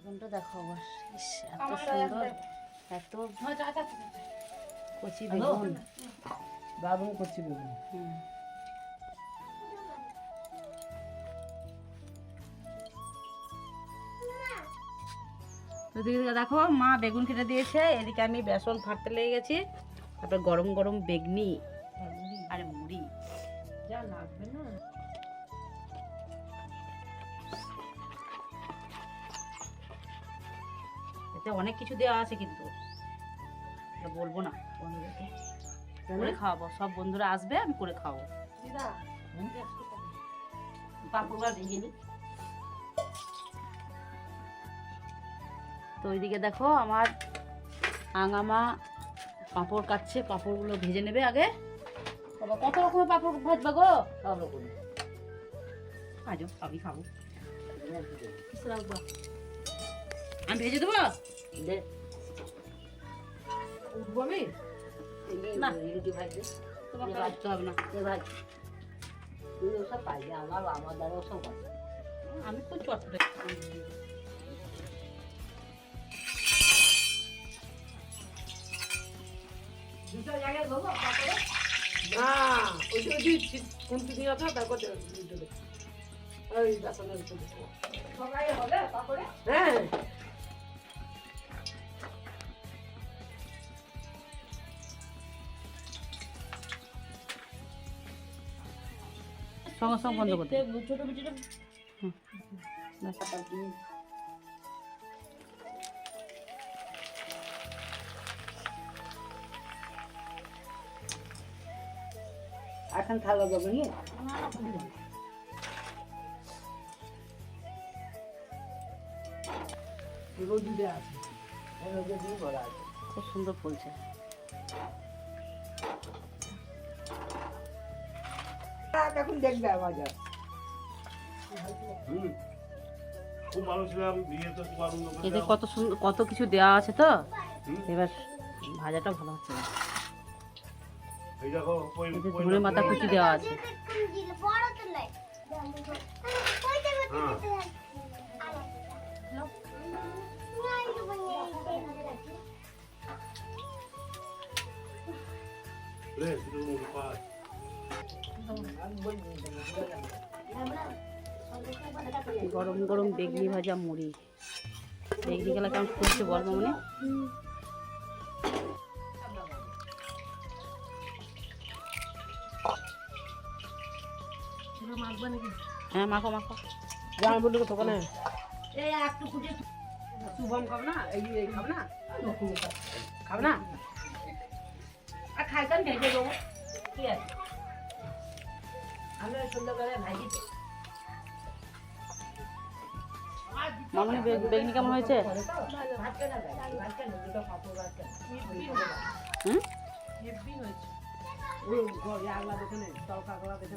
বেগুনটা দেখো আবার, এত সুন্দর, এত কচি বেগুন, দারুণ কচি বেগুন। এদিকে দেখো মা বেগুন কেটে দিয়েছে, এদিকে আমি বেসন ফাটতে লেগে গেছি, তারপরে গরম গরম বেগনি আর মুড়ি যা লাগবে না। এতে অনেক কিছু দেওয়া আছে কিন্তু এটা বলবো না বন্ধুদেরকে, করে খাওয়াবো, সব বন্ধুরা আসবে আমি করে খাওয়াবো। পাঁপড়গুলো ভেজে নিই। তো ওইদিকে দেখো আমার আঙামা পাঁপড় কাটছে, পাঁপড়গুলো ভেজে নেবে আগে। বাবা কত রকমের পাঁপড় ভাজবা গো? সব রকম আজও আমি খাবো, আমি ভেজে দেবো। উঠবো আমি না। রুটি ভাজবে, তোমাকে ভাজতে হবে না, ভাই তুই ওসব পাইবে, আমার দ্বারা ওসব পাই। আমি খুব চটপটে। দুটো জায়গায় দেবো না, ওইটা কোনটি দিয়ে আছে তারপর ওই বেসনের সবাই হবে পাপড়ে। হ্যাঁ সঙ্গে সঙ্গে বন্ধ করতে। ছোট বিটিটা এখন থালা যাবে নি, রোদে আছে, রোদে দিয়ে ভরা আছে, খুব সুন্দর ফুলছে। এখন দেখবে বাজার। খুব ভালো ছিলাম, বিয়েতে খুব আনন্দ এতে করলাম। কত সুন্দর, কত কিছু দেওয়া আছে তো, এবার ভাজাটা ভালো হচ্ছে না। এই দেখো এতে ধনে পাতা কুচি দেওয়া আছে। রে, শুধু মুখ পায়। গরম গরম বেগনি ভাজা মুড়ি, বেগনি গেলা কেমন করছে বল মামনি? হ্যাঁ মাখো মাখো। জামাই বললো তো কেন এই একটু কুচি শুভম খাব না, এই খাব না, খাব না, আর খাইতাম ভেজে দেবো, ঠিক আছে। আমি সন্ধ্যাবেলায় ভাজি। মামনি বেগনি কেমন হয়েছে? হুম? ওই আগলা দেখে তরকা করা দেখে